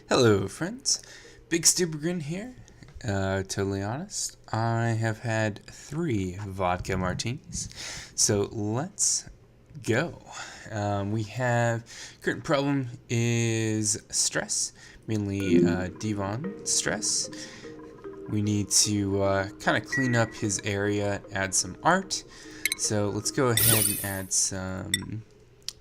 Hello friends, Bigstupidgrin here. Totally honest, I have had 3 vodka martinis, so let's go. We have, current problem is stress, mainly Devon stress. We need to kind of clean up his area, add some art. So let's go ahead and add some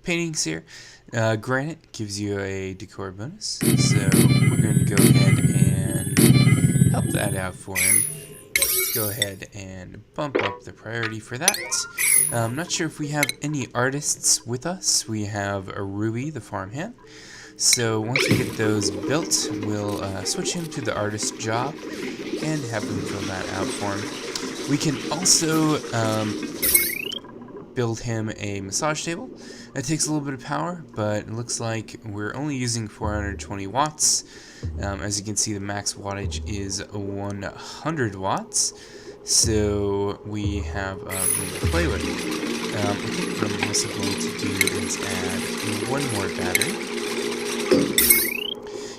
paintings here. Granite gives you a decor bonus, so we're going to go ahead and help that out for him. Let's go ahead and bump up the priority for that. I'm not sure if we have any artists with us. We have a Ruby, the farmhand. So once we get those built, we'll switch him to the artist job and have him fill that out for him. We can also build him a massage table. It takes a little bit of power, but it looks like we're only using 420 watts. As you can see, the max wattage is 100 watts, so we have room to play with. I think what I'm also going to do is add one more battery.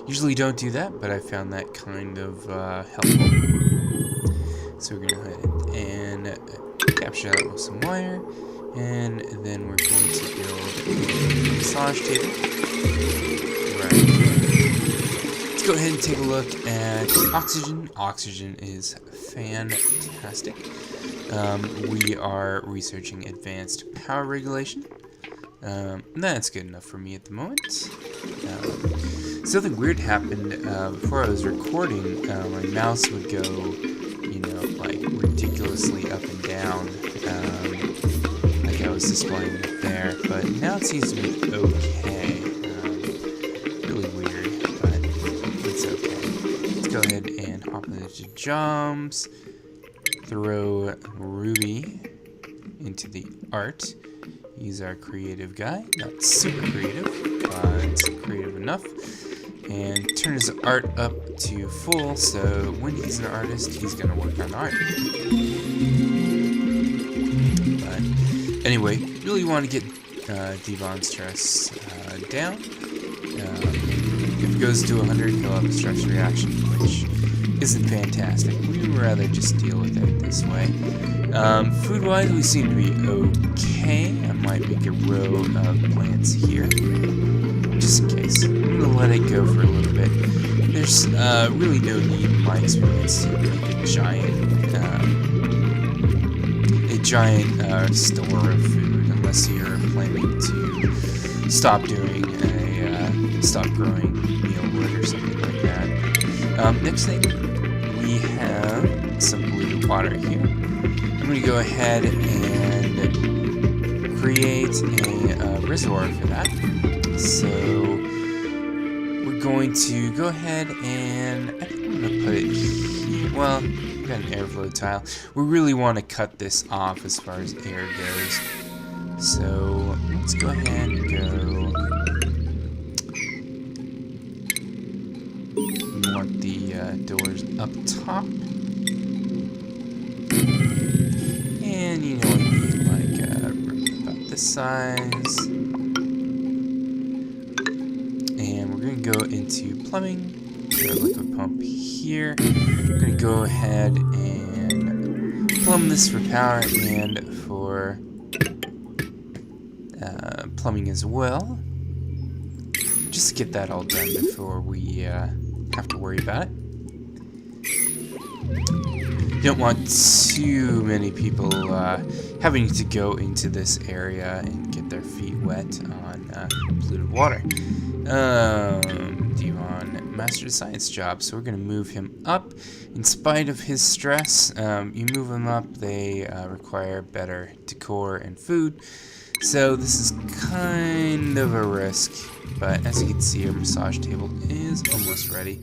Usually don't do that, but I found that kind of helpful. So we're going to go ahead and capture that with some wire. And then we're going to build a massage table right here. Let's go ahead and take a look at oxygen. Oxygen is fantastic. We are researching advanced power regulation. That's good enough for me at the moment. Something weird happened before I was recording. My mouse would go, like ridiculously up and down. I was displaying it there, but now it seems to be okay. Really weird, but it's okay. Let's go ahead and hop into jobs, throw Ruby into the art. He's our creative guy, not super creative, but creative enough. And turn his art up to full, so when he's an artist, he's going to work on art. Anyway, really want to get Devon's stress down. If it goes to 100, he'll have a stress reaction, which isn't fantastic. We'd rather just deal with it this way. Food-wise, we seem to be okay. I might make a row of plants here, just in case. I'm going to let it go for a little bit. There's really no need, in my experience, to make a giant store of food unless you're planning to stop growing mealwood or something like that. Next thing, we have some polluted water here. I'm going to go ahead and create a reservoir for that. So we're going to go ahead and I think I'm going to put it here. Well, we've got an airflow tile. We really want to cut this off as far as air goes. So let's go ahead and go. We want the doors up top. And you know what you need, like about this size. And we're going to go into plumbing. Our liquid pump here. I'm going to go ahead and plumb this for power and for plumbing as well. Just to get that all done before we have to worry about it. You don't want too many people having to go into this area and get their feet wet on polluted water. Devon mastered a science job, so we're going to move him up. In spite of his stress, you move him up, they require better decor and food. So this is kind of a risk, but as you can see, our massage table is almost ready.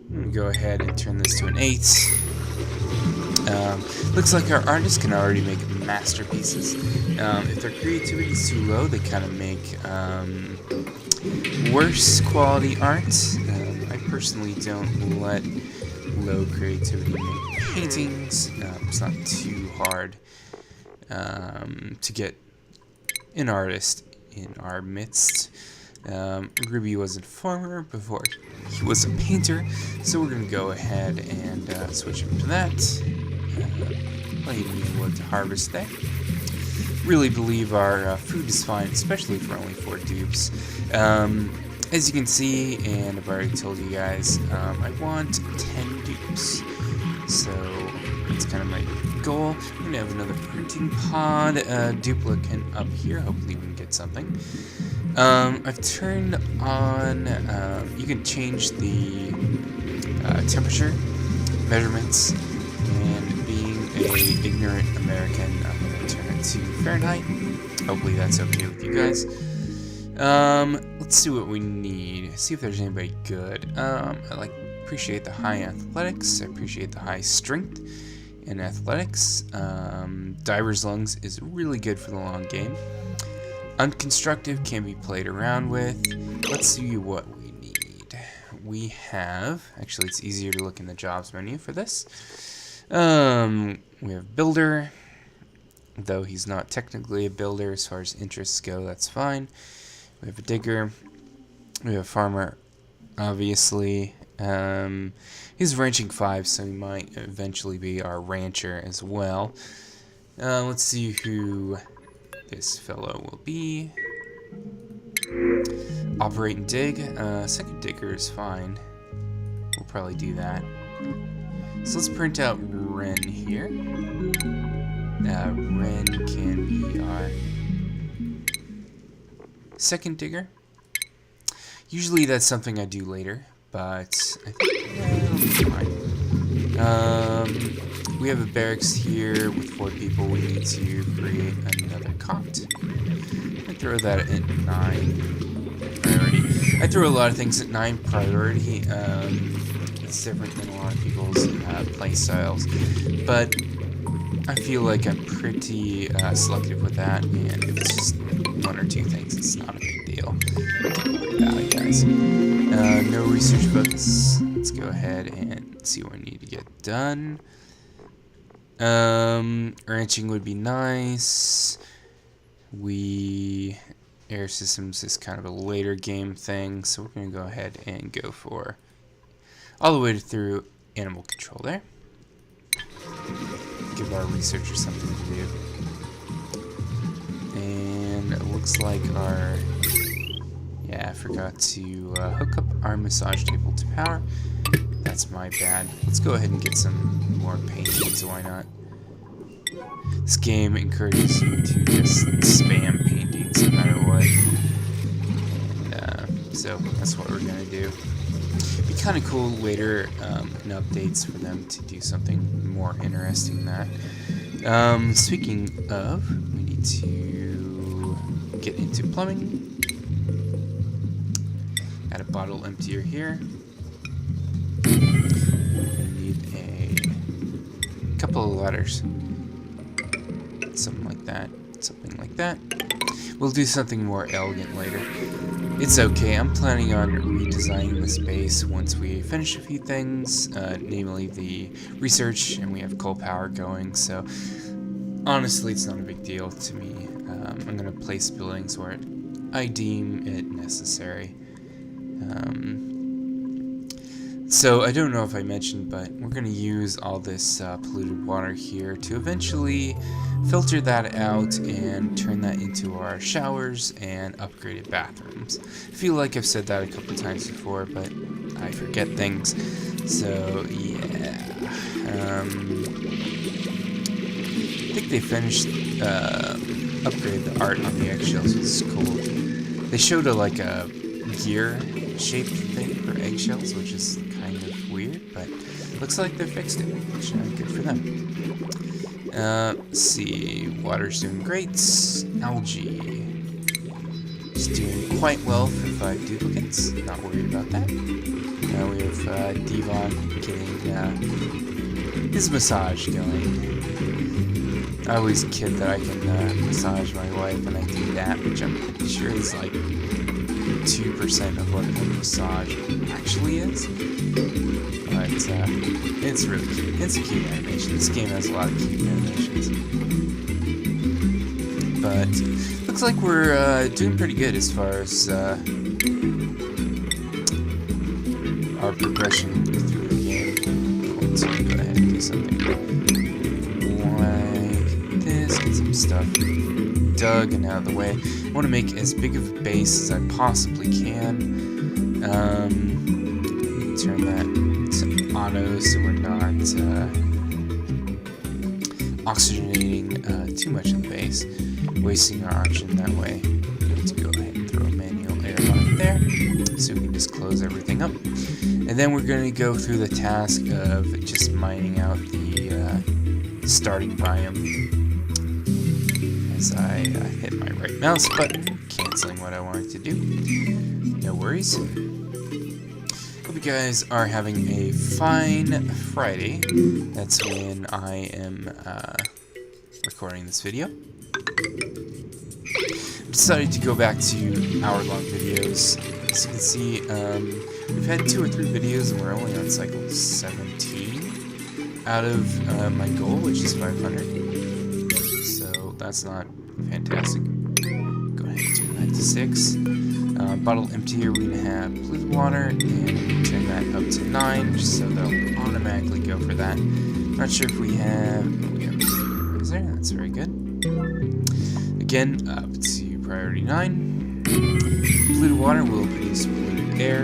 I'm going to go ahead and turn this to an 8. Looks like our artists can already make masterpieces. If their creativity is too low, they kind of make worse quality art. I personally don't let low creativity make paintings. It's not too hard to get an artist in our midst. Ruby was a farmer before he was a painter, so we're going to go ahead and switch him to that. Plenty of wood to harvest there. Really believe our food is fine, especially for only 4 dupes. As you can see, and I've already told you guys, I want 10 dupes. So that's kind of my goal. I'm going to have another printing pod duplicate up here. Hopefully we can get something. I've turned on, you can change the temperature measurements, and being a ignorant American, I'm going to turn it to Fahrenheit. Hopefully that's okay with you guys. Let's see what we need. See if there's anybody good. I appreciate the high athletics. I appreciate the high strength in athletics. Diver's lungs is really good for the long game. Unconstructive can be played around with. Let's see what we need. We have, actually it's easier to look in the jobs menu for this. We have builder, though he's not technically a builder as far as interests go, that's fine. We have a digger. We have a farmer, obviously. He's ranching 5, so he might eventually be our rancher as well. Let's see who this fellow will be. Operate and dig. Second digger is fine. We'll probably do that. So let's print out Ren here. Ren can be our second digger. Usually that's something I do later, but I think it'll be fine. We have a barracks here with 4 people. We need to create another cot. I throw that at 9 priority. I throw a lot of things at 9 priority. It's different than a lot of people's play styles, but I feel like I'm pretty selective with that, and if it's just 1 or 2 things, it's not a big deal. Guys. No research focus. Let's go ahead and see what we need to get done. Ranching would be nice. Air systems is kind of a later game thing, so we're going to go ahead and go for all the way through animal control there. Give our researchers something to do. And it looks like our... Yeah, I forgot to hook up our massage table to power. That's my bad. Let's go ahead and get some more paintings, why not? This game encourages you to just spam paintings no matter what. And, so that's what we're gonna do. It'd be kind of cool later in updates for them to do something more interesting than that. Speaking of, we need to get into plumbing. Add a bottle emptier here. Need a couple of letters. Something like that. Something like that. We'll do something more elegant later. It's okay. I'm planning on redesigning the space once we finish a few things, namely the research, and we have coal power going, so honestly it's not a big deal to me. I'm going to place buildings where I deem it necessary. So I don't know if I mentioned, but we're going to use all this polluted water here to eventually filter that out and turn that into our showers and upgraded bathrooms. I feel like I've said that a couple times before, but I forget things. So yeah, I think they finished upgrade the art on the eggshells, which is cool. They showed a gear shaped thing for eggshells, which is kind of weird, but looks like they fixed it, which good for them. Let's see, water's doing great. Algae is doing quite well for 5 duplicates, not worried about that. Now we have Devon getting his massage going. I always kid that I can massage my wife, and I do that, which I'm pretty sure is like 2% of what a massage actually is. But it's really cute. It's a cute animation. This game has a lot of cute animations. But looks like we're doing pretty good as far as our progression through the game. Let's go ahead and do something like this. Get some stuff dug and out of the way. I want to make as big of a base as I possibly can. Turn that to auto so we're not oxygenating too much of the base, wasting our oxygen that way. Let's go ahead and throw a manual air lock there so we can just close everything up. And then we're going to go through the task of just mining out the starting biome. As I hit my right mouse button, canceling what I wanted to do. No worries. Hope you guys are having a fine Friday. That's when I am recording this video. Decided to go back to hour-long videos. As you can see, we've had 2 or 3 videos and we're only on cycle 17 out of my goal, which is 500. So that's not fantastic. Go ahead and turn that to 6. Bottle empty here, we're going to have blue water, and turn that up to 9, just so they'll automatically go for that. Not sure if we have is there? That's very good. Again, up to priority 9. Blue water will produce blue air,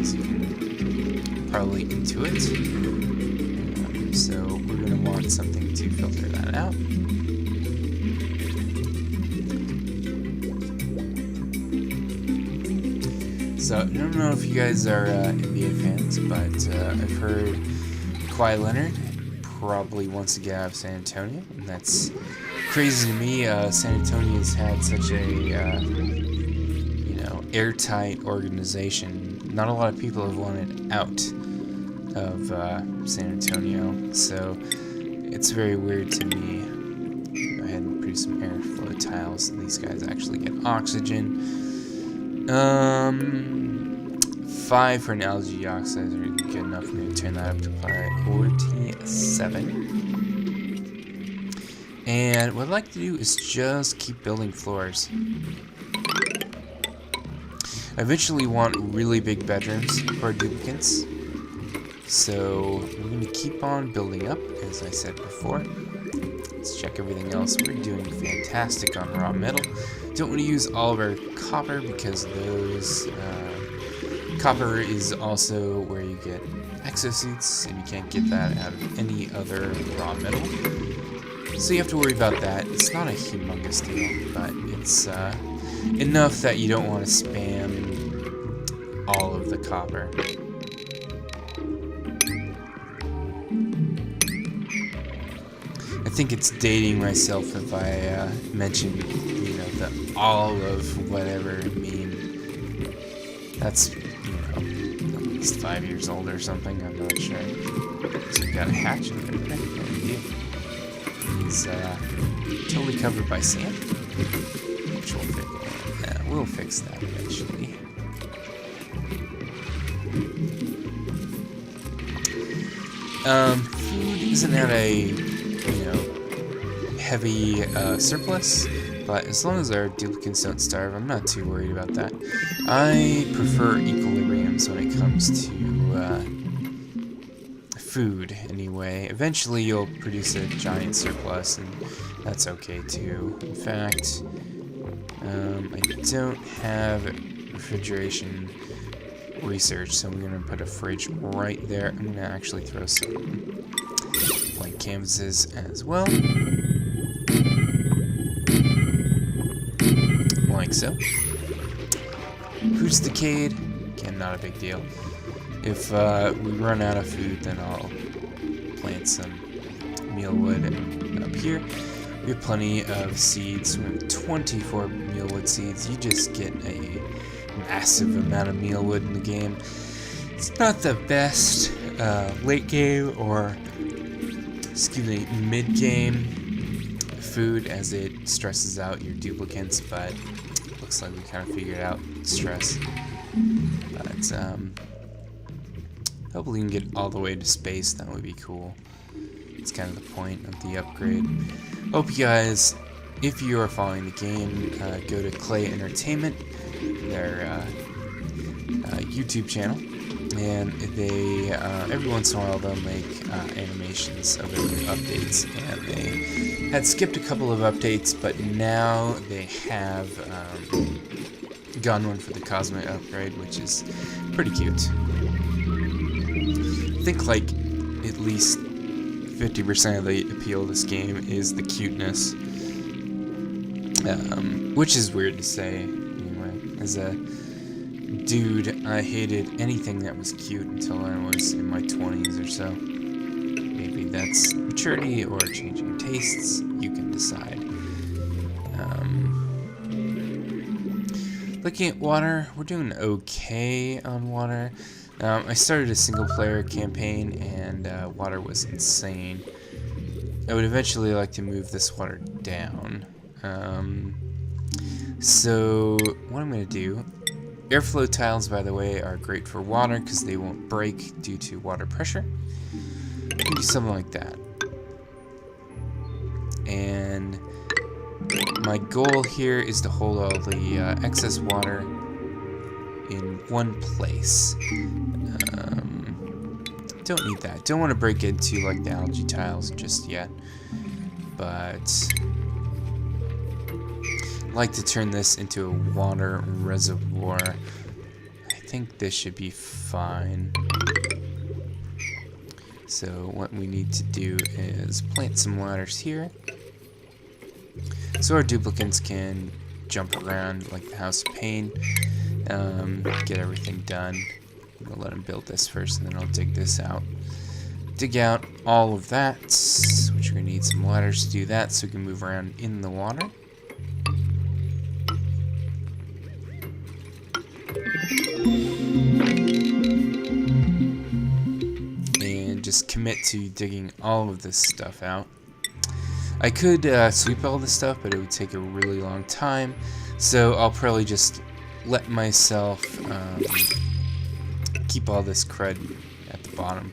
as you can probably intuit. So we're going to want something to filter that out. So, I don't know if you guys are NBA fans, but I've heard Klei Leonard probably wants to get out of San Antonio, and that's crazy to me. San Antonio's had such a, airtight organization. Not a lot of people have wanted out of San Antonio, so it's very weird to me. Go ahead and produce some airflow tiles so these guys actually get oxygen. 5 for an algae oxidizer, good enough for me to turn that up to priority 7. And what I'd like to do is just keep building floors. I eventually want really big bedrooms for our duplicates. So we're going to keep on building up, as I said before. Let's check everything else. We're doing fantastic on raw metal. Don't want to use all of our copper because those copper is also where you get exosuits, and you can't get that out of any other raw metal. So you have to worry about that. It's not a humongous deal, but it's enough that you don't want to spam all of the copper. I think it's dating myself if I mention, the all of whatever meme. That's, at least 5 years old or something, I'm not sure. So we got a hatch in there. He's totally covered by sand, which we'll fix that eventually. Food isn't at a heavy surplus, but as long as our duplicates don't starve, I'm not too worried about that. I prefer equilibriums when it comes to food, anyway. Eventually you'll produce a giant surplus, and that's okay too. In fact, I don't have refrigeration research, so I'm going to put a fridge right there. I'm going to actually throw some blank canvases as well. Like so. Food's decayed. Again, not a big deal. If we run out of food, then I'll plant some mealwood up here. We have plenty of seeds. We have 24 mealwood seeds. You just get a massive amount of mealwood in the game. It's not the best late game or, mid game food, as it stresses out your duplicates, but looks like we kind of figured out stress. But hopefully we can get all the way to space. That would be cool. It's kind of the point of the upgrade. Hope you guys, if you are following the game, go to Klei Entertainment. They're YouTube channel, and they every once in a while they'll make animations of their new updates, and they had skipped a couple of updates, but now they have gone one for the Cosmic upgrade, which is pretty cute. I think like at least 50% of the appeal of this game is the cuteness, which is weird to say. Anyway, as a dude, I hated anything that was cute until I was in my 20s or so. Maybe that's maturity or changing tastes. You can decide. Looking at water, we're doing okay on water. I started a single-player campaign, and water was insane. I would eventually like to move this water down. So what I'm going to do... Airflow tiles, by the way, are great for water because they won't break due to water pressure. You can do something like that. And my goal here is to hold all the excess water in one place. Don't need that. Don't want to break into like the algae tiles just yet. But I'd like to turn this into a water reservoir. I think this should be fine. So what we need to do is plant some ladders here, so our duplicants can jump around like the House of Pain. Get everything done. I'm gonna let them build this first, and then I'll dig this out. Dig out all of that, which we're gonna need some ladders to do that, so we can move around in the water. And just commit to digging all of this stuff out. I could sweep all this stuff, but it would take a really long time, so I'll probably just let myself keep all this crud at the bottom.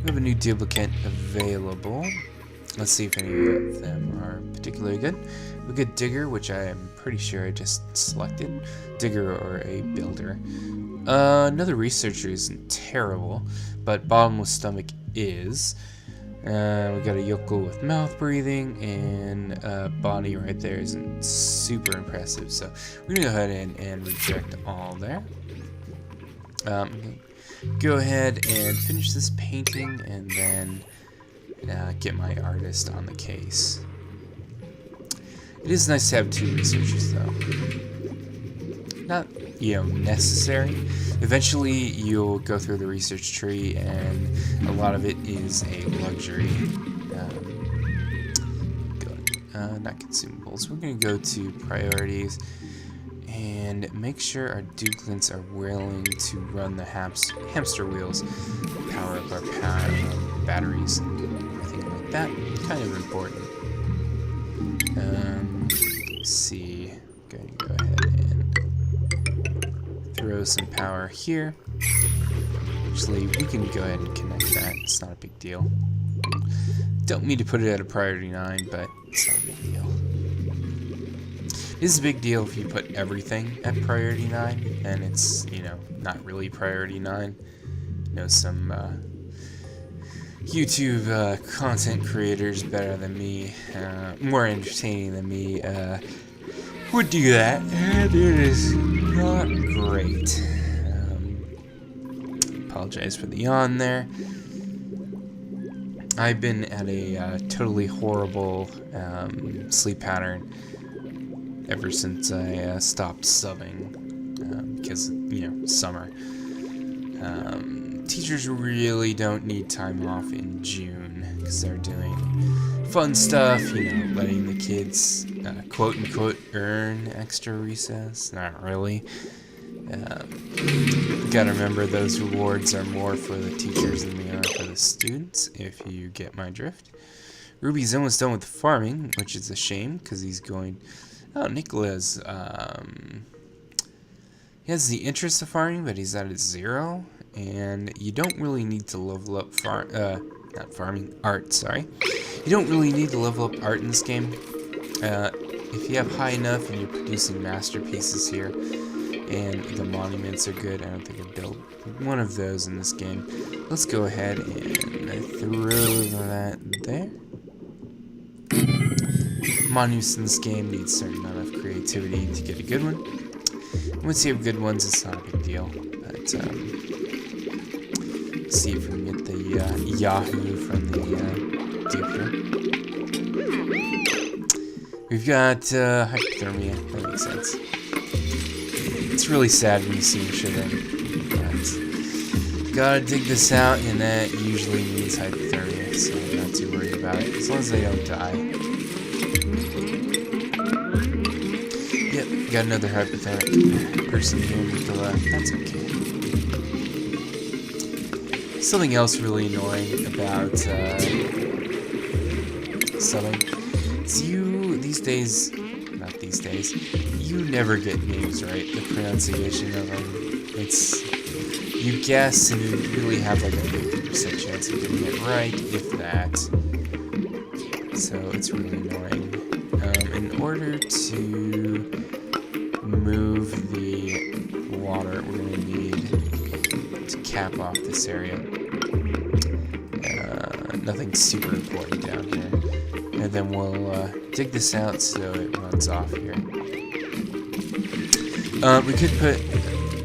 We have a new duplicate available. Let's see if any of them are particularly good. We get Digger, which I am pretty sure I just selected. Digger or a Builder. Another Researcher isn't terrible, but Bottomless Stomach is. We got a Yokel with mouth breathing, and body right there isn't super impressive, so we're gonna go ahead and reject all there. Go ahead and finish this painting, and then get my artist on the case. It is nice to have 2 researchers, though. Not, necessary. Eventually, you'll go through the research tree, and a lot of it is a luxury. Not consumables. We're going to go to priorities and make sure our duplicants are willing to run the hamster wheels, power up our batteries, and everything like that. Kind of important. Let's see. I'm going to go ahead and throw some power here. Actually, we can go ahead and connect that. It's not a big deal. Don't mean to put it at a priority 9, but it's not a big deal. It is a big deal if you put everything at priority 9, and it's, not really priority 9. Some YouTube content creators better than me, more entertaining than me, would do that, and it is not great. Apologize for the yawn there. I've been at a totally horrible sleep pattern ever since I stopped subbing, because, summer. Teachers really don't need time off in June, because they're doing fun stuff, letting the kids, quote-unquote, earn extra recess. Not really. Gotta remember those rewards are more for the teachers than they are for the students, if you get my drift. Ruby's almost done with farming, which is a shame, because he's going... Oh, Nicholas, he has the interest of farming, but he's at a 0, and you don't really need to level up art, sorry. You don't really need to level up art in this game. If you have high enough and you're producing masterpieces here, and the monuments are good. I don't think I've built one of those in this game. Let's go ahead and throw that there. Monuments in this game need a certain amount of creativity to get a good one. Once you have good ones, it's not a big deal. But see if we can get the Yahoo from the dupe here. We've got hypothermia. That makes sense. It's really sad when you see him shivering. But gotta dig this out, and that usually means hypothermia, so I'm not too worried about it, as long as they don't die. Yep, got another hypothermic person here, Nicola. That's okay. Something else really annoying about subbing is not these days, you never get names right, the pronunciation of them. You guess, and you really have like a 50% chance of getting it right, if that. So it's really annoying. In order to move the water, we're going to need to cap off this area. Nothing super important down here. And then we'll dig this out so it runs off here. We could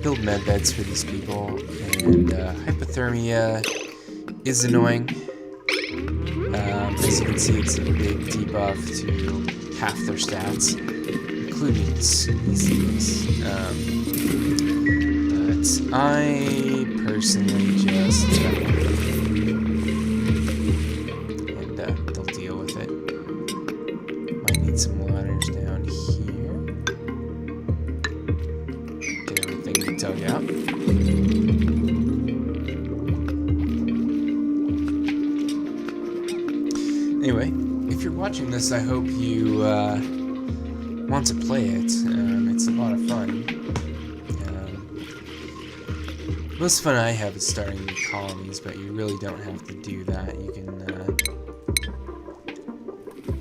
build med beds for these people, and hypothermia is annoying. As you can see, it's a big debuff to half their stats, including sneezes. But I personally just and they'll deal with it. Might need some ladders down here. Get everything dug out. Anyway, if you're watching this, I hope you want to play it. It's a lot of fun. Most fun I have is starting new colonies, but you really don't have to do that. You can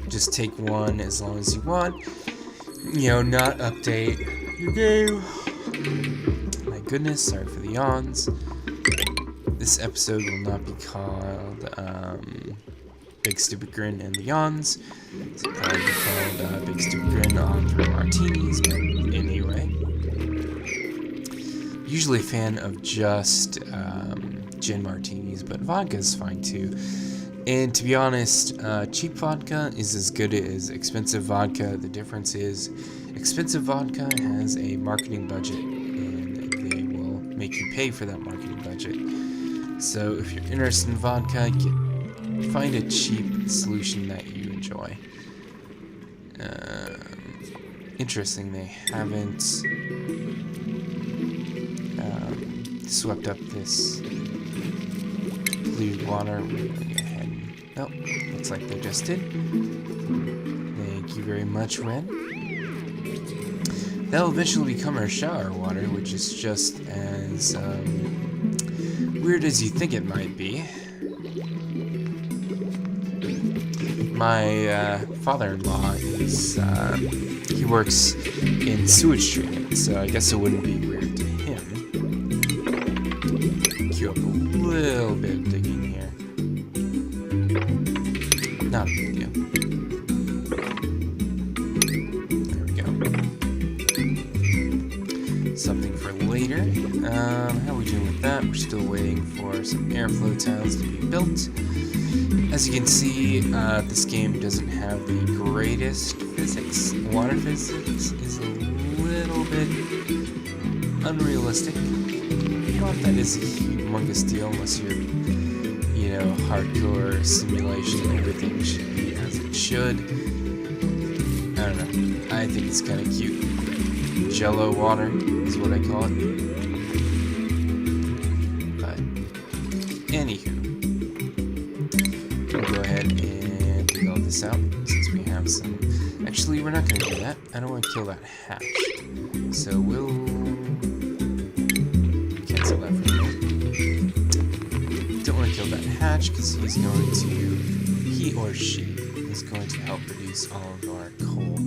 just take one as long as you want. You know, not update your game. My goodness, sorry for the yawns. This episode will not be called Bigstupidgrin and the Yawns. It's probably called Bigstupidgrin on 3 martinis, but anyway. Usually a fan of just gin martinis, but vodka is fine too. And to be honest, cheap vodka is as good as expensive vodka. The difference is expensive vodka has a marketing budget, and they will make you pay for that marketing budget. So if you're interested in vodka, find a cheap solution that you enjoy. Interesting, they haven't swept up this polluted water. We're going to go ahead. Nope, looks like they just did. Thank you very much, Ren. That'll eventually become our shower water, which is just as weird as you think it might be. My father-in-law is, he works in sewage treatment, so I guess it wouldn't be weird to him. Queue up a little bit of digging here. Not a big deal. There we go. Something for later. How are we doing with that? We're still waiting for some airflow tiles to be built. As you can see, this game doesn't have the greatest physics. Water physics is a little bit unrealistic. Not that is a humongous deal unless you're, you know, hardcore simulation. Everything should be as it should. I don't know. I think it's kind of cute. Jello water is what I call it. But, anywho. We'll go ahead and dig all this out since we have some. Actually, we're not going to do that. I don't want to kill that hatch. So we'll cancel that for now. Don't want to kill that hatch because he or she is going to help produce all of our coal,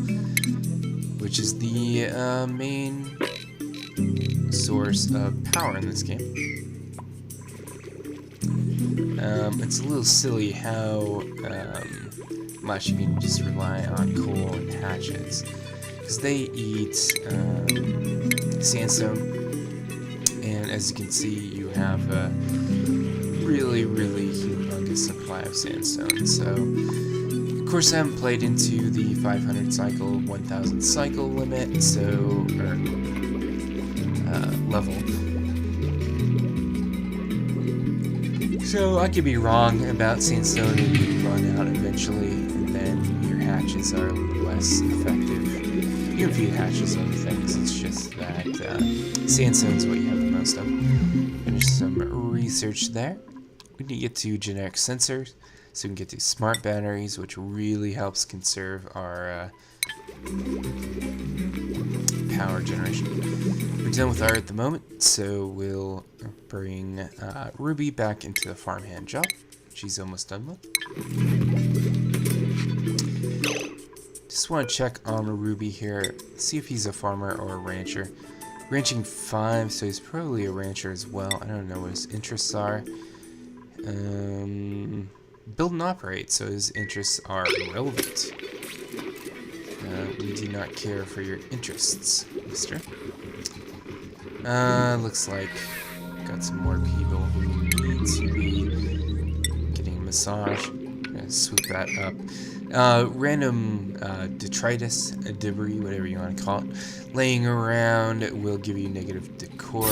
which is the main source of power in this game. It's a little silly how much you can just rely on coal and hatchets, because they eat sandstone, and as you can see, you have a really humongous supply of sandstone. So, of course, I haven't played into the 500 cycle, 1000 cycle limit, level. So I could be wrong about sandstone and you run out eventually, and then your hatches are less effective. You can feed hatches other things, it's just that sandstone is what you have the most of. Finish some research there. We need to get to generic sensors, so we can get to smart batteries, which really helps conserve our power generation. We're done with art at the moment, so we'll bring Ruby back into the farmhand job. She's almost done with. Just want to check on Ruby here, see if he's a farmer or a rancher. Ranching 5, so he's probably a rancher as well. I don't know what his interests are. Build and operate, so his interests are irrelevant. We do not care for your interests, mister. Looks like got some more people who need to be getting a massage. Gonna swoop that up. Random detritus, debris, whatever you want to call it, laying around will give you negative decor.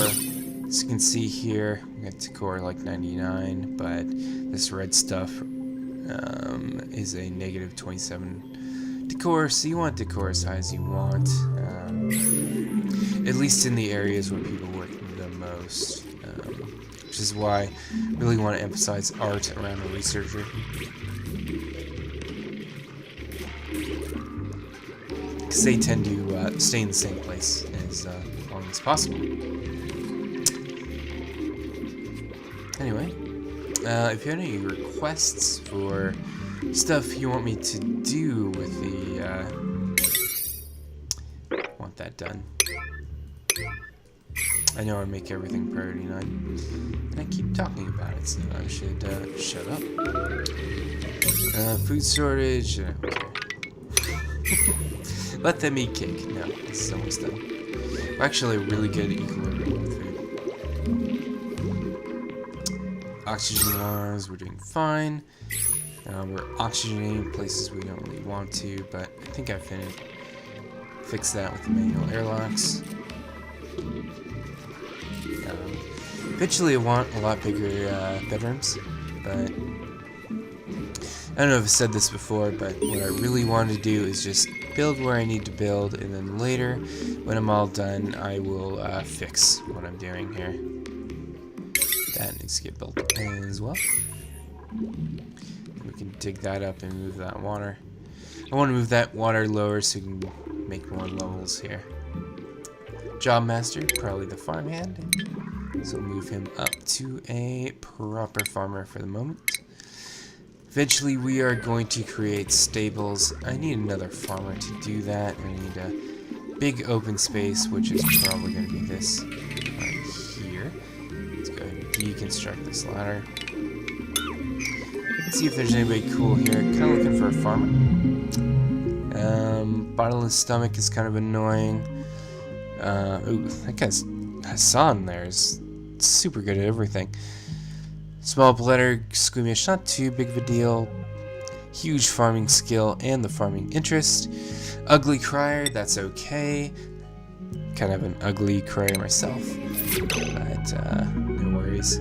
As you can see here, we got decor like 99, but this red stuff is a negative 27 decor, so you want decor as high as you want, at least in the areas where people work the most, which is why I really want to emphasize art around a researcher. Because they tend to stay in the same place as long as possible. Anyway, if you have any requests for stuff you want me to do with the, want that done. I know I make everything priority 9, and I keep talking about it, so I should shut up. Food shortage, okay. Let them eat cake. No, this is almost done. We're actually really good at equilibrium with food. Oxygen alarms, we're doing fine. We're oxygenating places we don't really want to, but I think I fixed that with the manual airlocks. Eventually I want a lot bigger bedrooms, but I don't know if I've said this before, but what I really want to do is just build where I need to build, and then later, when I'm all done, I will fix what I'm doing here. That needs to get built as well. We can dig that up and move that water. I want to move that water lower so we can make more levels here. Job master, probably the farmhand. So we'll move him up to a proper farmer for the moment. Eventually we are going to create stables. I need another farmer to do that. I need a big open space, which is probably going to be this right here. Let's go ahead and deconstruct this ladder. Let's see if there's anybody cool here. Kind of looking for a farmer. Bottomless stomach is kind of annoying. Ooh, that guy's Hassan there is super good at everything. Small bladder, squeamish, not too big of a deal. Huge farming skill and the farming interest. Ugly crier, that's okay. Kind of an ugly crier myself, but no worries.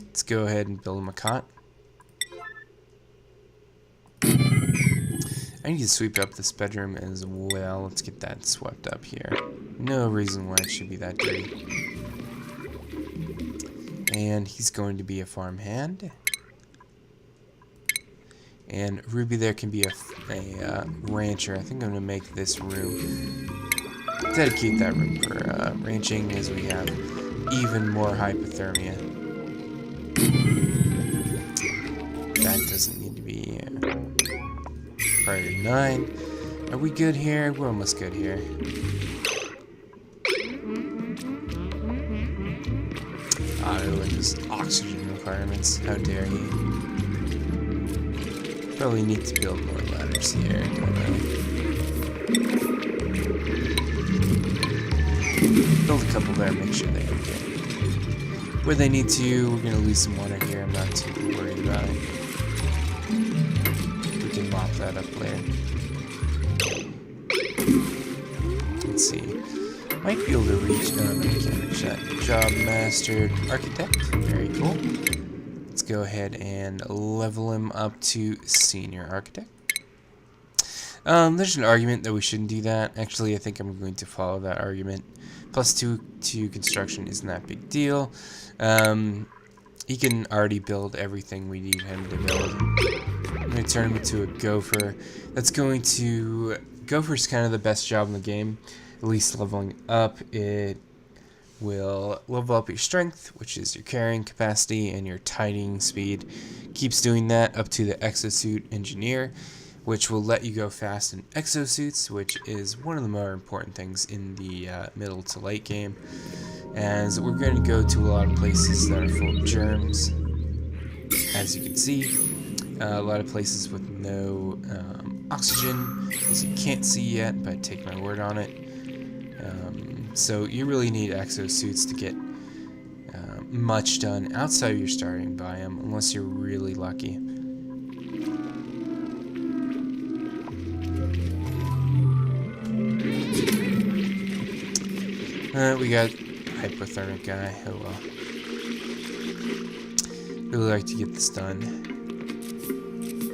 Let's go ahead and build him a cot. I need to sweep up this bedroom as well. Let's get that swept up here. No reason why it should be that dirty. And he's going to be a farmhand. And Ruby there can be a rancher. I think I'm going to make this room, dedicate that room for ranching, as we have even more hypothermia. That doesn't need to be priority 9. Are we good here? We're almost good here. auto and just oxygen requirements. How dare he? Probably need to build more ladders here, don't I? Build a couple there, make sure they're okay. Where they need to, we're gonna lose some water here, I'm not too worried about it. We can mop that up later. Let's see. Might be able to reach, no, I can't reach that. Job mastered architect, very cool. Let's go ahead and level him up to senior architect. There's an argument that we shouldn't do that. Actually, I think I'm going to follow that argument. +2 to construction isn't that big deal. He can already build everything we need him to build. I'm going to turn him into a gopher. That's going to... Gopher's kind of the best job in the game. At least leveling up, it will level up your strength, which is your carrying capacity, and your tidying speed. Keeps doing that up to the exosuit engineer, which will let you go fast in exosuits, which is one of the more important things in the middle to late game. As we're going to go to a lot of places that are full of germs, as you can see. A lot of places with no oxygen, as you can't see yet, but take my word on it. So you really need exosuits to get much done outside of your starting biome, unless you're really lucky. We got hypothermic guy. Oh well. Really like to get this done.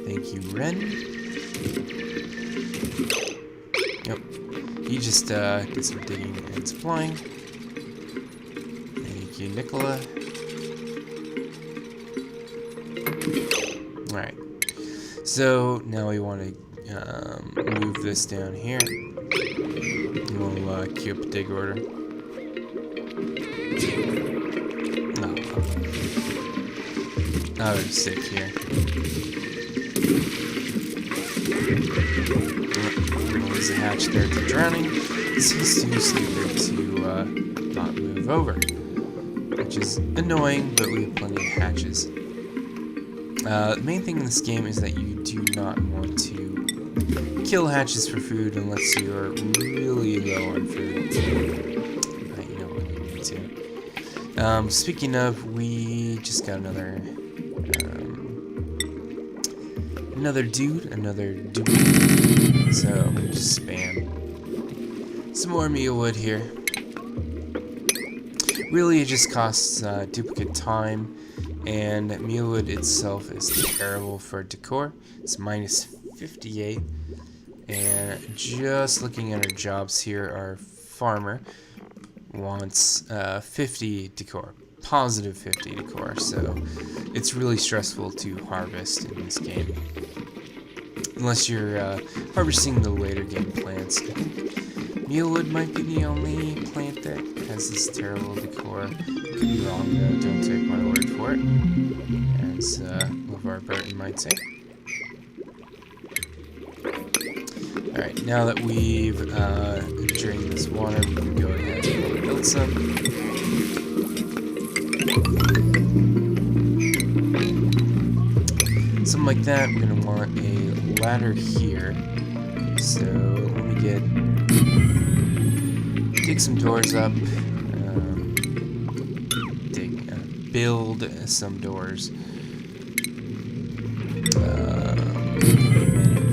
Thank you, Ren. Yep. He just did some digging and supplying. Thank you, Nicola. Alright. So now we want to move this down here. We'll queue up a dig order. No. Oh, they're sick here. There's a hatch there to drowning. He's too stupid to not move over, which is annoying, but we have plenty of hatches. The main thing in this game is that you do not want to kill hatches for food unless you are really low on food. But you know what you need to. Speaking of, we just got another dude. So I'm gonna just spam some more mealwood here. Really, it just costs duplicate time, and mealwood itself is terrible for decor. It's -58, and just looking at our jobs here, our farmer wants 50 decor, positive 50 decor. So it's really stressful to harvest in this game. Unless you're harvesting the later game plants. I think mealwood might be the only plant that has this terrible decor. Could be wrong though, don't take my word for it. As LeVar Burton might say. Alright, now that we've drained this water, we can go ahead and build some. Something like that, we're going to want a ladder here. So let me dig some doors up, build some doors.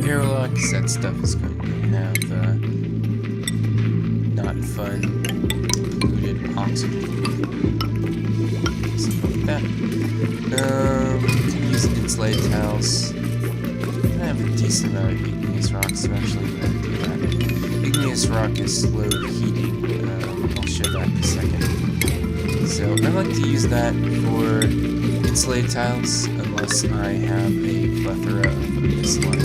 Airlock, because that stuff is going to have not fun polluted oxygen. Something like that. Can use insulated tiles. I have a decent amount of igneous rocks, so actually I'm going to do that. Igneous rock is slow heating. I'll show that in a second. So I like to use that for insulated tiles, unless I have a plethora of this one.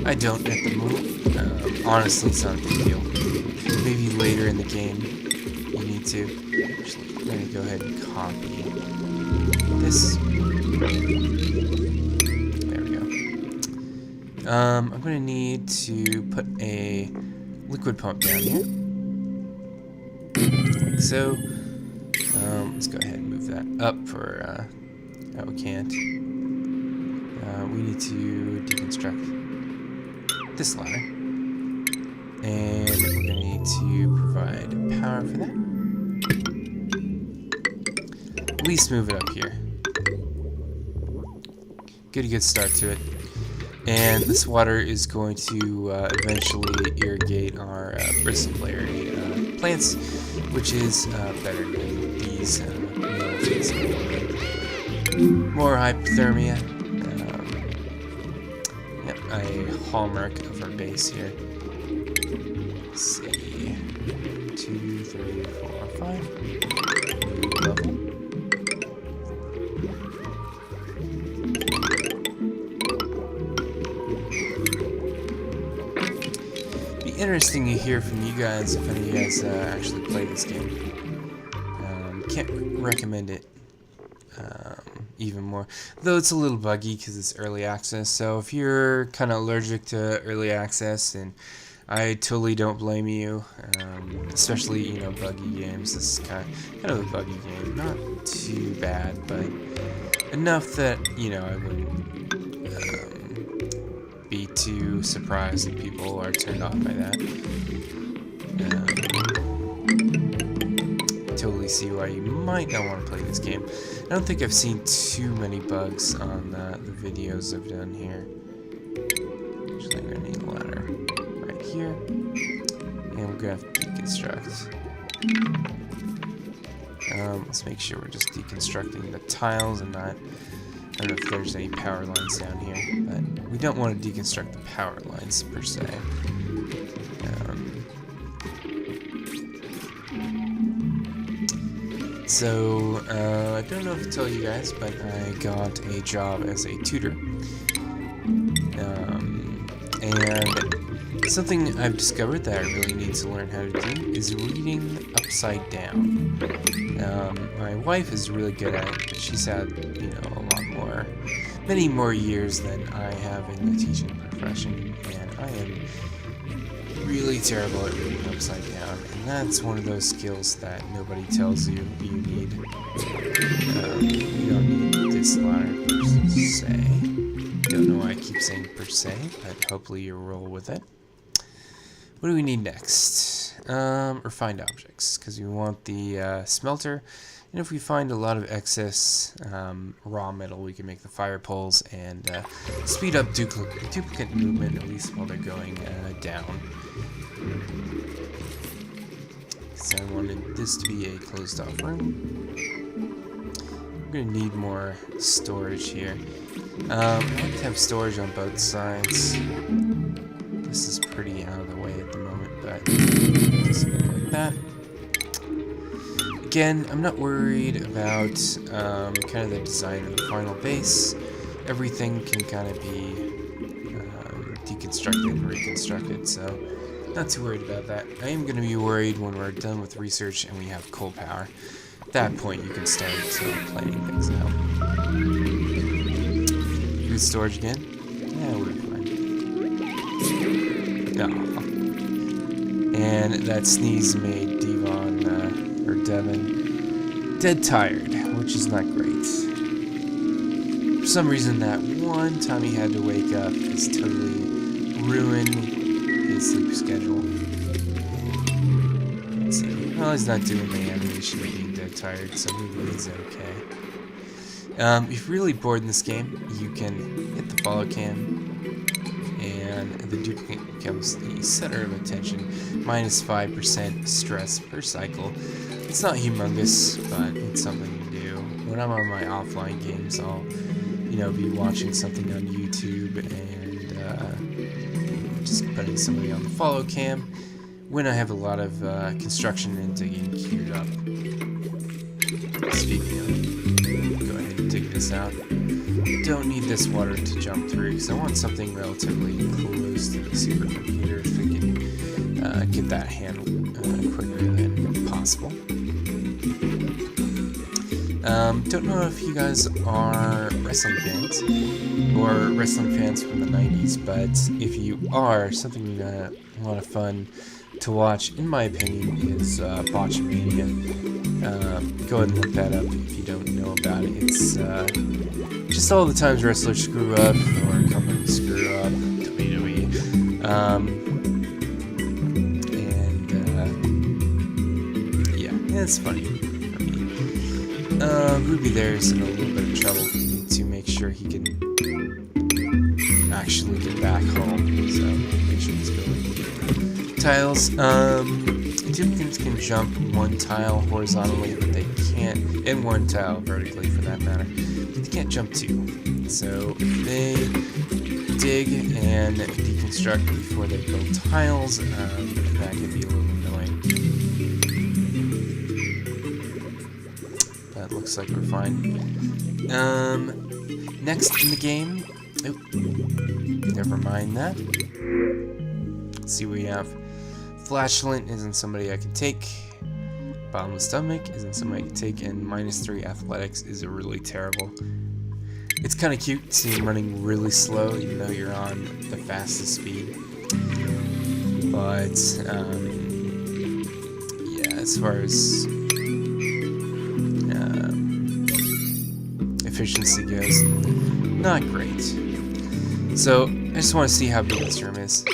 I don't at the moment. Honestly, it's not a big deal. Maybe later in the game you need to. Actually, I'm going to go ahead and copy this. There we go. I'm going to need to put a liquid pump down here. Like so. Let's go ahead and move that up for, oh, we can't. We need to deconstruct this ladder. And we're going to need to provide power for that. At least move it up here. Get a good start to it. And this water is going to eventually irrigate our bristleberry plants, which is better than these mills. More hypothermia. Yep, a hallmark of our base here. Let's see. 2, 3, 4, 5. New level. Interesting to hear from you guys if any of you guys actually play this game. Can't recommend it even more, though it's a little buggy because it's early access. So if you're kind of allergic to early access, then I totally don't blame you. Especially buggy games. This is kind of a buggy game, not too bad, but enough that I wouldn't be too surprised if people are turned off by that. Totally see why you might not want to play this game. I don't think I've seen too many bugs on the videos I've done here. Actually, I'm gonna need a ladder right here, and we're gonna have to deconstruct. Let's make sure we're just deconstructing the tiles and not. I don't know if there's any power lines down here, but we don't want to deconstruct the power lines per se. I don't know if to tell you guys, but I got a job as a tutor. And something I've discovered that I really need to learn how to do is reading upside down. My wife is really good at it, but she's had, many more years than I have in the teaching profession, and I am really terrible at reading upside down, and that's one of those skills that nobody tells you you need. You don't need this ladder per se. Don't know why I keep saying per se, but hopefully you'll roll with it. What do we need next? Refined objects, because we want the smelter. And if we find a lot of excess raw metal, we can make the fire poles and speed up duplicate movement, at least while they're going down. So I wanted this to be a closed off room. We're going to need more storage here. I like to have storage on both sides. This is pretty out of the way at the moment, but just like that. Again, I'm not worried about kind of the design of the final base. Everything can kind of be deconstructed and reconstructed, so not too worried about that. I am going to be worried when we're done with research and we have coal power. At that point, you can start planning things out. Food storage again? Yeah, we're fine. No. And that sneeze made Devin dead tired, which is not great. For some reason, that one time he had to wake up has totally ruined his sleep schedule. Let's see. Well, he's not doing the animation of being dead tired, so maybe he's okay. If you're really bored in this game, you can hit the follow cam, and the duplicate becomes the center of attention, minus 5% stress per cycle. It's not humongous, but it's something to do. When I'm on my offline games, I'll, be watching something on YouTube and just putting somebody on the follow cam when I have a lot of construction and digging queued up. Speaking of, go ahead and dig this out. Don't need this water to jump through because I want something relatively close to the supercomputer if we can get that handled quicker than possible. Don't know if you guys are wrestling fans or wrestling fans from the 90s, but if you are, something a lot of fun to watch, in my opinion, is Botchamania. Go ahead and look that up if you don't know about it. It's just all the times wrestlers screw up or companies screw up, WWE. Yeah, it's funny for me. Ruby there is in a little bit of trouble. We need to make sure he can actually get back home. So make sure he's building tiles. Duplicants can jump one tile horizontally, but they can't, and one tile vertically for that matter. But they can't jump two. So if they dig and deconstruct before they build tiles, that can be a little annoying. But it looks like we're fine. Next in the game, oh, never mind that. Let's see what we have. Flatulent isn't somebody I can take. Bottomless stomach isn't somebody I can take, and -3 athletics is a really terrible. It's kind of cute to see him running really slow, even though you're on the fastest speed. But yeah, as far as efficiency goes, not great. So I just want to see how big this room is.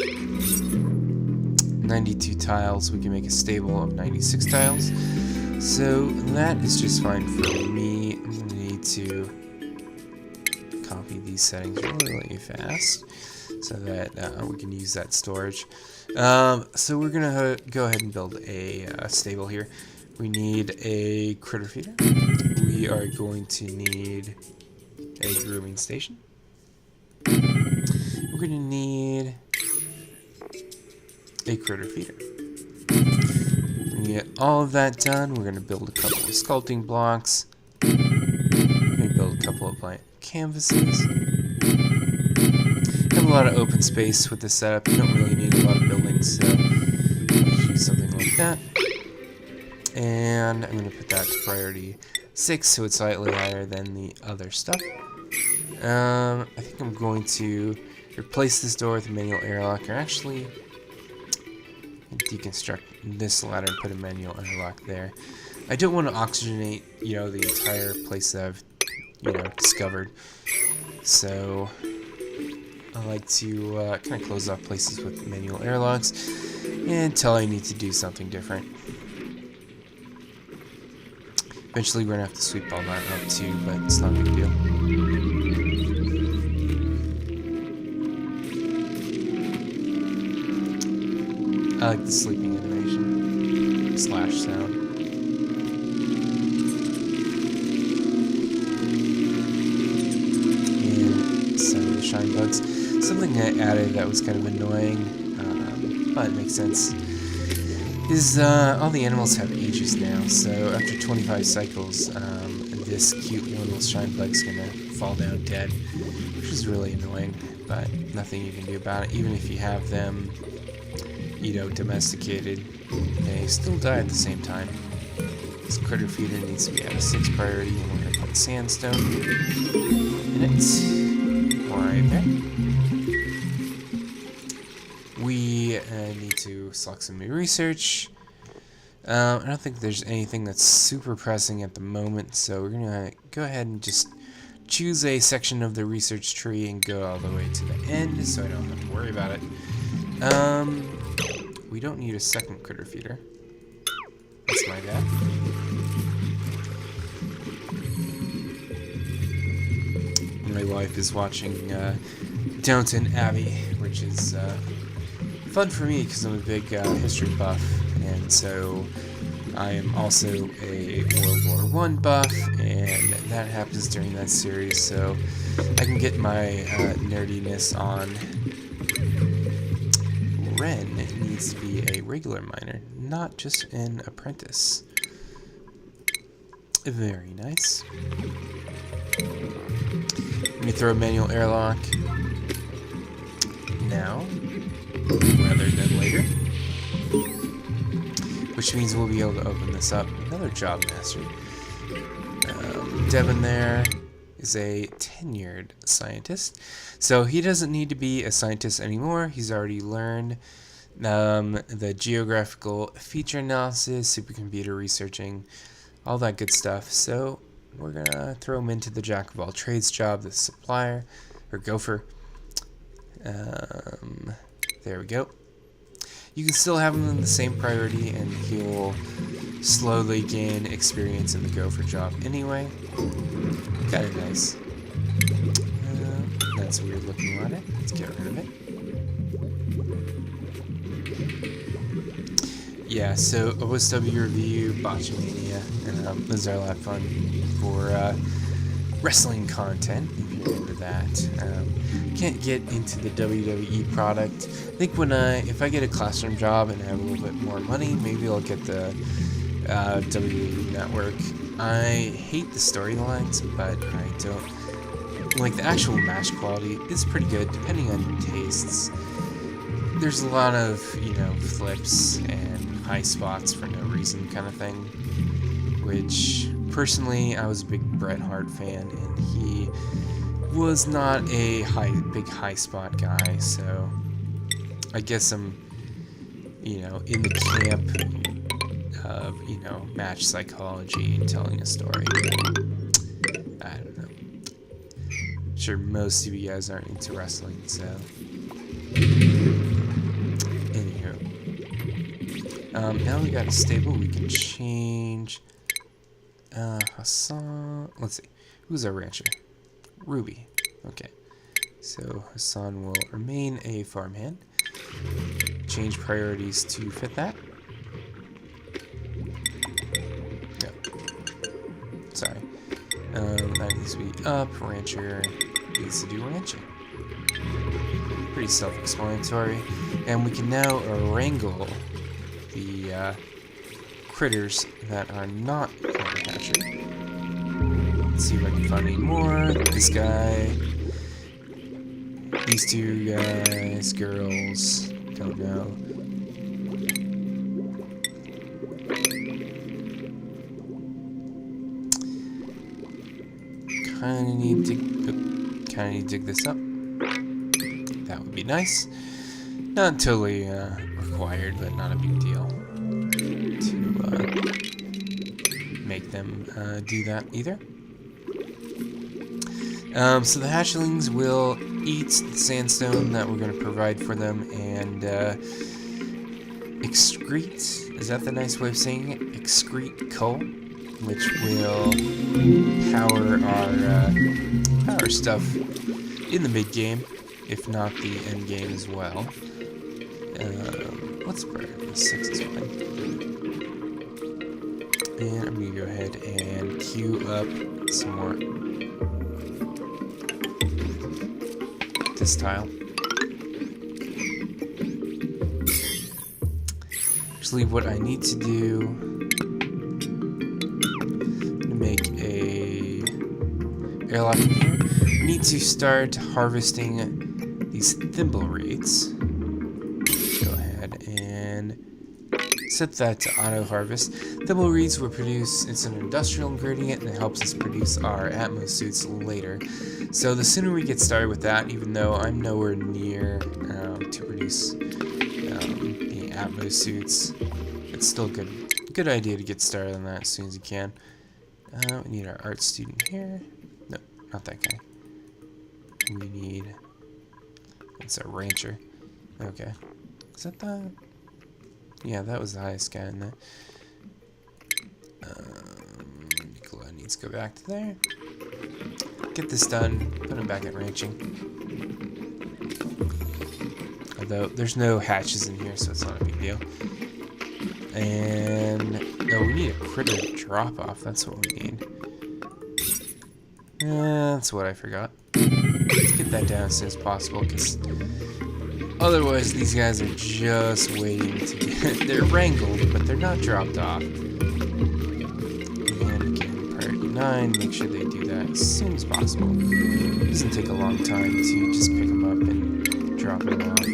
92 tiles, we can make a stable of 96 tiles. So that is just fine for me. I'm going to need to copy these settings really fast so that we can use that storage. So we're going to go ahead and build a stable here. We need a critter feeder. We are going to need a grooming station. We're going to need a critter feeder. When we get all of that done, we're going to build a couple of sculpting blocks. We're going to build a couple of blank canvases. Have a lot of open space with this setup. You don't really need a lot of buildings, so let's do something like that. And I'm going to put that to priority 6, so it's slightly higher than the other stuff. I think I'm going to replace this door with a manual airlock, or actually deconstruct this ladder and put a manual airlock there. I don't want to oxygenate, the entire place that I've, discovered. So I like to kind of close off places with manual airlocks until I need to do something different. Eventually we're going to have to sweep all that up too, but it's not a big deal. I like the sleeping animation / sound. And some of the shine bugs. Something I added that was kind of annoying, but it makes sense, is all the animals have ages now, so after 25 cycles, this cute little shine bug's gonna fall down dead, which is really annoying, but nothing you can do about it. Even if you have them, domesticated, they still die at the same time. This critter feeder needs to be at a 6 priority, and we're gonna put sandstone in it. Right there. We need to select some new research. I don't think there's anything that's super pressing at the moment, so we're gonna go ahead and just choose a section of the research tree and go all the way to the end, so I don't have to worry about it. We don't need a second critter feeder. That's my bad. My wife is watching Downton Abbey, which is fun for me because I'm a big history buff, and so I am also a World War I buff, and that happens during that series, so I can get my nerdiness on. Ren needs to be a regular miner, not just an apprentice. Very nice. Let me throw a manual airlock now, rather than later. Which means we'll be able to open this up. Another job master. Devin there is a tenured scientist. So he doesn't need to be a scientist anymore. He's already learned the geographical feature analysis, supercomputer researching, all that good stuff. So we're gonna throw him into the jack of all trades job, the supplier or gopher. There we go. You can still have him in the same priority, and he'll slowly gain experience in the gopher job anyway. Kind of nice. That's weird looking on it. Let's get rid of it. Yeah, so OSW review, Botchamania. Those are a lot of fun for wrestling content, if you're into that. Can't get into the WWE product. I think if I get a classroom job and have a little bit more money, maybe I'll get the WWE Network. I hate the storylines, but I don't like the actual match quality is pretty good, depending on your tastes. There's a lot of, flips and high spots for no reason kind of thing, which personally I was a big Bret Hart fan, and he was not a big high spot guy, so I guess I'm, in the camp of, match psychology and telling a story. I don't know. I'm sure most of you guys aren't into wrestling, so. Anywho. Now we got a stable, we can change. Hassan. Let's see. Who's our rancher? Ruby. Okay. So Hassan will remain a farmhand. Change priorities to fit that. No. Sorry. That needs to be up. Rancher needs to do ranching. Pretty self-explanatory. And we can now wrangle the critters that are not captured. Let's see if I can find any more. This guy. These two guys, girls. Don't know. Kinda need to dig this up. That would be nice. Not totally required, but not a big deal to make them do that either. So the hatchlings will eat the sandstone that we're going to provide for them and excrete. Is that the nice way of saying it? Excrete coal, which will power our stuff in the mid game, if not the end game as well. Let's priority 6 is fine. And I'm going to go ahead and queue up some more this tile. Actually, what I need to do to make a airlock in here, I need to start harvesting these thimble reeds. Go ahead and set that to auto harvest. Thimble reeds will produce, it's an industrial ingredient, and it helps us produce our Atmos suits later. So the sooner we get started with that, even though I'm nowhere near to produce the Atmos suits, it's still a good idea to get started on that as soon as you can. We need our art student here. No, not that guy. We need, it's a rancher. Okay. Is that the, yeah, that was the highest guy in that. Nicola needs to go back to there. Get this done, put him back at ranching. Although there's no hatches in here, so it's not a big deal. And no, we need a critter drop off. That's what we need. That's what I forgot. Let's get that down as soon as possible, because otherwise these guys are just waiting to get. They're wrangled, but they're not dropped off. And again, priority 9. Make sure they do that as soon as possible. It doesn't take a long time to just pick them up and drop them off.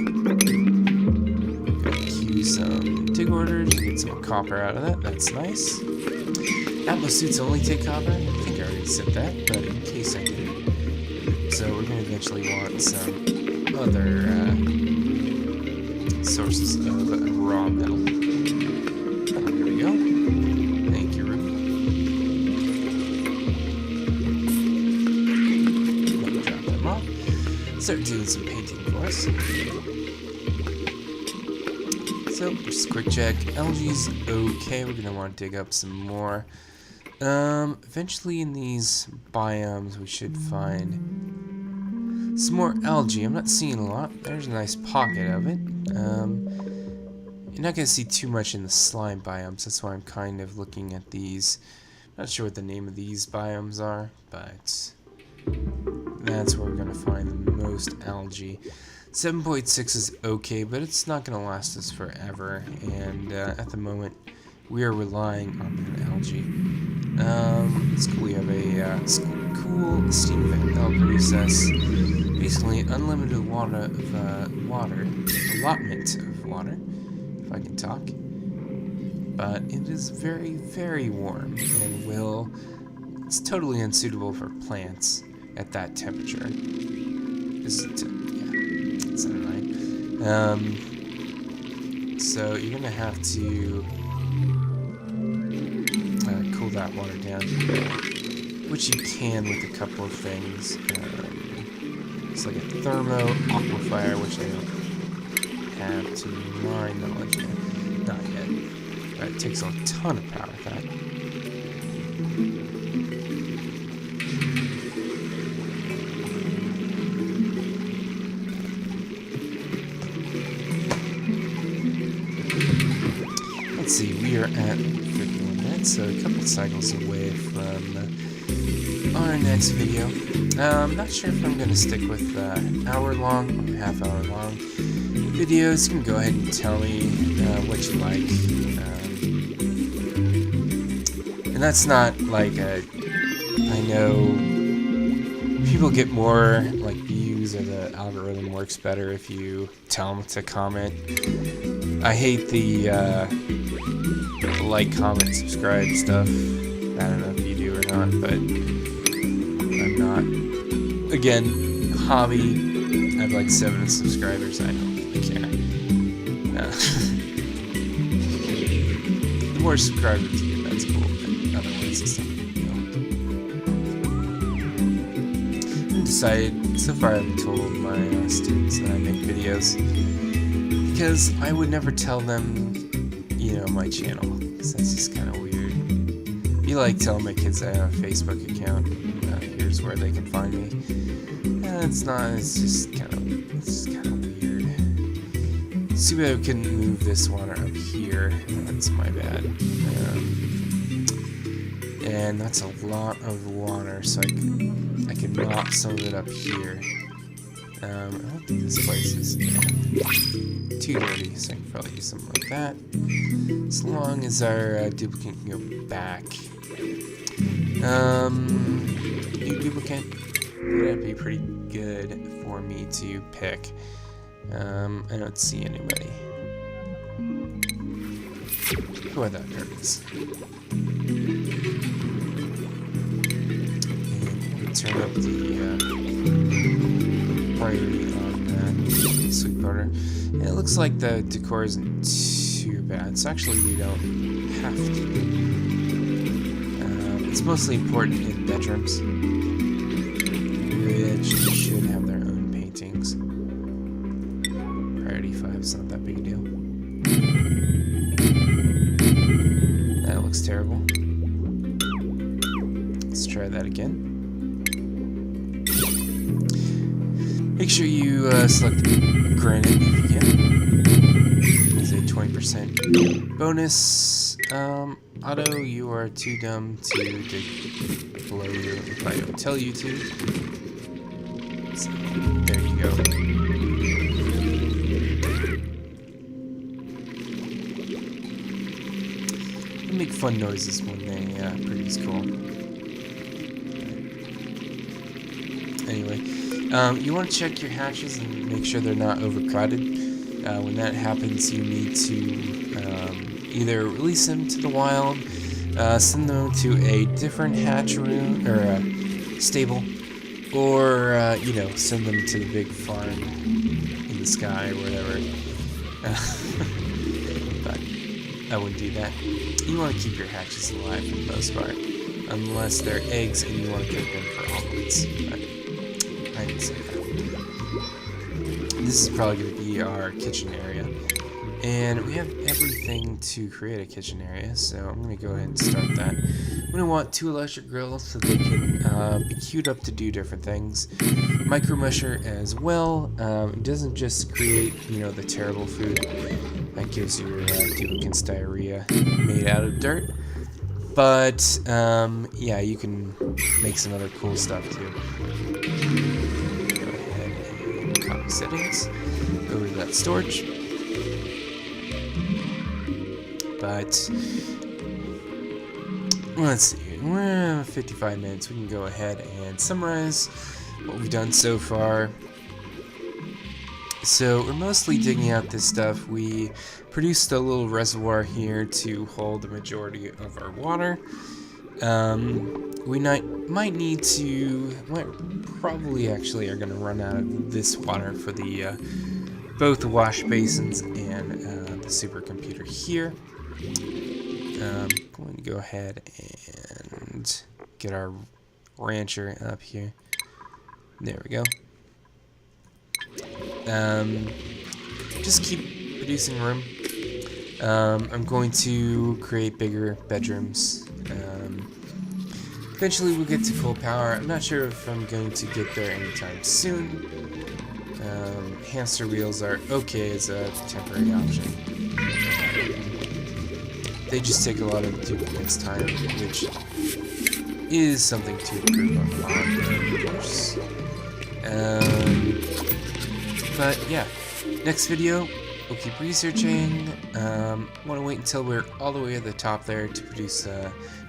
Queue some dig orders, get some copper out of that. That's nice. Atmos suits only take copper. I think I already said that, but in case I didn't. So we're going to eventually want some other sources of raw metal. There we go. Thank you, Ruby. Drop them off. Start doing some painting for us. So, just a quick check. Algae's okay. We're going to want to dig up some more. Eventually in these biomes we should find some more algae. I'm not seeing a lot. There's a nice pocket of it. You're not going to see too much in the slime biomes. That's why I'm kind of looking at these. Not sure what the name of these biomes are, but that's where we're going to find the most algae. 7.6 is okay, but it's not going to last us forever, and at the moment we are relying on that algae. It's cool. We have a cool steam vent that'll produce us basically unlimited allotment of water, if I can talk. But it is very, very warm and it's totally unsuitable for plants at that temperature. It's annoying. So you're gonna have to cool that water down, which you can with a couple of things. It's like a thermo aquifer, which I don't have to my knowledge yet. Not yet. But it takes a ton of power for that. Let's see, we are at 51 minutes, so a couple cycles away from our next video. I'm not sure if I'm going to stick with hour-long or half-hour-long videos. You can go ahead and tell me what you like. And that's not like I know people get more like views, or the algorithm works better if you tell them to comment. I hate the like, comment, subscribe stuff. I don't know if you do or not, but I'm not. Again, hobby. I have like 7 subscribers. I don't really care. The more subscribers you get, that's cool. But otherwise, it's not. I've decided. So far, I've told my students that I make videos because I would never tell them, my channel. That's just kind of weird. You like telling my kids I have a Facebook account. Here's where they can find me. It's just kind of weird. See why I couldn't move this water up here. That's my bad. And that's a lot of water, so I can mop some of it up here. I don't think this place is too dirty, so I can probably do something like that. As long as our duplicate can go back. New duplicate, that'd be pretty good for me to pick. I don't see anybody. Who are that turtles? And turn up the priority on that sweet butter. And it looks like the decor isn't too bad, so actually we don't have to. It's mostly important in bedrooms, which should have their own paintings. Priority 5 is not that big a deal. That looks terrible. Let's try that again. Make sure you select granite if you can. There's a 20% bonus. Auto, you are too dumb to dig below you if I don't tell you to. So, there you go. They make fun noises when they produce coal. Anyway. You want to check your hatches and make sure they're not overcrowded. When that happens, you need to either release them to the wild, send them to a different hatch room or stable, or send them to the big farm in the sky or whatever. But I wouldn't do that. You want to keep your hatches alive for the most part, unless they're eggs and you want to cook them for omelets. But I didn't say that. This is probably going to be our kitchen area. And we have everything to create a kitchen area, so I'm going to go ahead and start that. I'm going to want 2 electric grills so they can be queued up to do different things. Micro musher as well. It doesn't just create, the terrible food that gives your duplicants diarrhea made out of dirt. But, yeah, you can make some other cool stuff too. Go ahead and copy settings. Over to that storage. But let's see, we're at 55 minutes. We can go ahead and summarize what we've done so far. So we're mostly digging out this stuff. We produced a little reservoir here to hold the majority of our water. We might need to, probably actually are going to run out of this water for the both the wash basins and the supercomputer here. I'm going to go ahead and get our rancher up here. There we go. Just keep producing room. I'm going to create bigger bedrooms. Eventually we'll get to full power. I'm not sure if I'm going to get there anytime soon. Hamster wheels are okay as a temporary option. They just take a lot of duplicates time, which is something to improve on, of course. But yeah, next video, we'll keep researching. Want to wait until we're all the way at the top there to produce,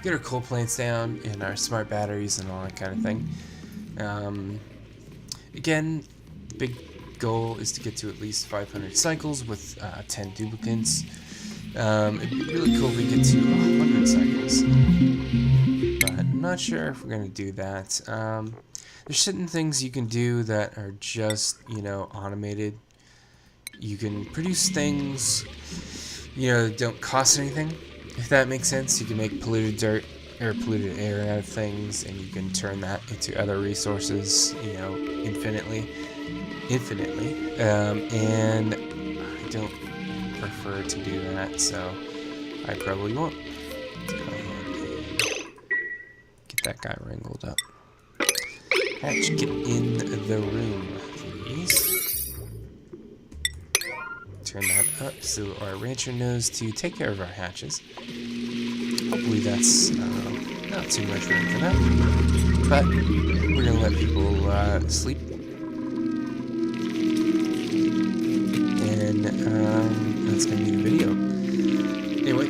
get our coal plants down and our smart batteries and all that kind of thing. Again, the big goal is to get to at least 500 cycles with 10 duplicates. It'd be really cool if we get to 100 cycles, but I'm not sure if we're going to do that. There's certain things you can do that are just, automated. You can produce things, that don't cost anything, if that makes sense. You can make polluted dirt or polluted air out of things, and you can turn that into other resources, infinitely. And I don't prefer to do that, so I probably won't. Let's go ahead and get that guy wrangled up. Hatch, get in the room, please. Turn that up so our rancher knows to take care of our hatches. Hopefully that's not too much room for that, but we're gonna let people sleep. And that's going to be the video. Anyway,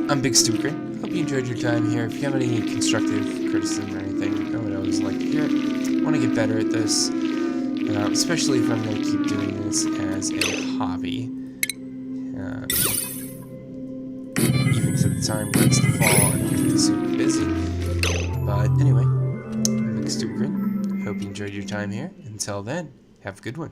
I'm Bigstupidgrin. Hope you enjoyed your time here. If you have any constructive criticism or anything, I would always like to hear it. I want to get better at this, especially if I'm going to keep doing this as a hobby. Even to the time where it's the fall and I'm going to be super busy. But anyway, I'm Bigstupidgrin. Hope you enjoyed your time here. Until then, have a good one.